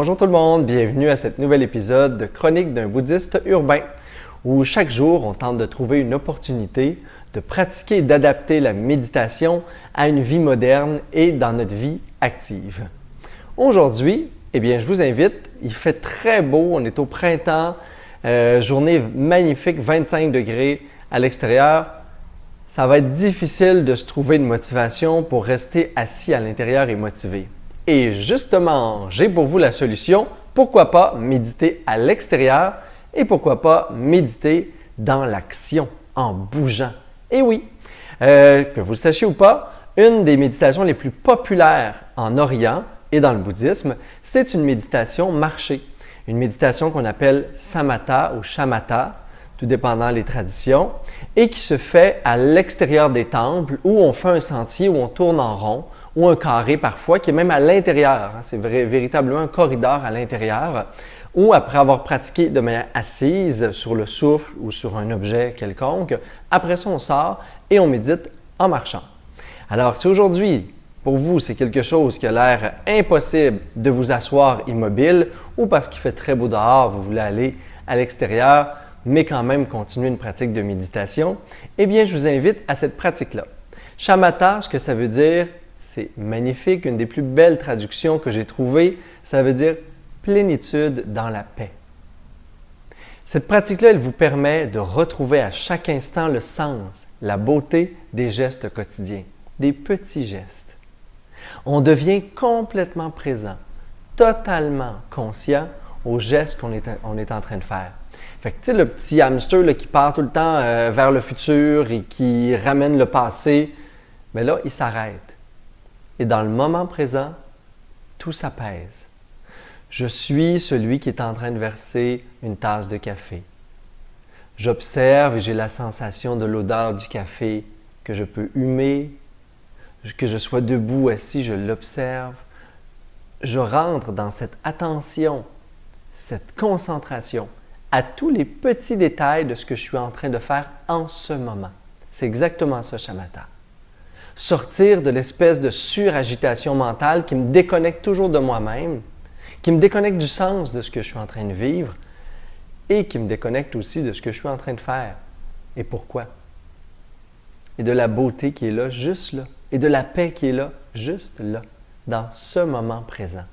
Bonjour tout le monde, bienvenue à cet nouvel épisode de Chronique d'un bouddhiste urbain, où chaque jour on tente de trouver une opportunité de pratiquer et d'adapter la méditation à une vie moderne et dans notre vie active. Aujourd'hui, je vous invite, il fait très beau, on est au printemps, journée magnifique, 25 degrés à l'extérieur. Ça va être difficile de se trouver une motivation pour rester assis à l'intérieur et motivé. Et justement, j'ai pour vous la solution. Pourquoi pas méditer à l'extérieur et pourquoi pas méditer dans l'action, en bougeant. Et oui, que vous le sachiez ou pas, une des méditations les plus populaires en Orient et dans le bouddhisme, c'est une méditation marchée. Une méditation qu'on appelle samatha ou shamatha, tout dépendant des traditions, et qui se fait à l'extérieur des temples où on fait un sentier, où on tourne en rond, ou un carré parfois, qui est même à l'intérieur. C'est véritablement un corridor à l'intérieur, où après avoir pratiqué de manière assise sur le souffle ou sur un objet quelconque, après ça on sort et on médite en marchant. Alors si aujourd'hui, pour vous, c'est quelque chose qui a l'air impossible de vous asseoir immobile ou parce qu'il fait très beau dehors, vous voulez aller à l'extérieur, mais quand même continuer une pratique de méditation, je vous invite à cette pratique-là. Shamatha, ce que ça veut dire, c'est magnifique, une des plus belles traductions que j'ai trouvées, ça veut dire plénitude dans la paix. Cette pratique-là, elle vous permet de retrouver à chaque instant le sens, la beauté des gestes quotidiens, des petits gestes. On devient complètement présent, totalement conscient aux gestes qu'on est en train de faire. Fait que tu sais, le petit hamster là, qui part tout le temps vers le futur et qui ramène le passé, mais là, il s'arrête. Et dans le moment présent, tout s'apaise. Je suis celui qui est en train de verser une tasse de café. J'observe et j'ai la sensation de l'odeur du café que je peux humer, que je sois debout, assis, je l'observe. Je rentre dans cette attention, cette concentration à tous les petits détails de ce que je suis en train de faire en ce moment. C'est exactement ça, shamatha. Sortir de l'espèce de suragitation mentale qui me déconnecte toujours de moi-même, qui me déconnecte du sens de ce que je suis en train de vivre et qui me déconnecte aussi de ce que je suis en train de faire et pourquoi. Et de la beauté qui est là, juste là, et de la paix qui est là, juste là, dans ce moment présent.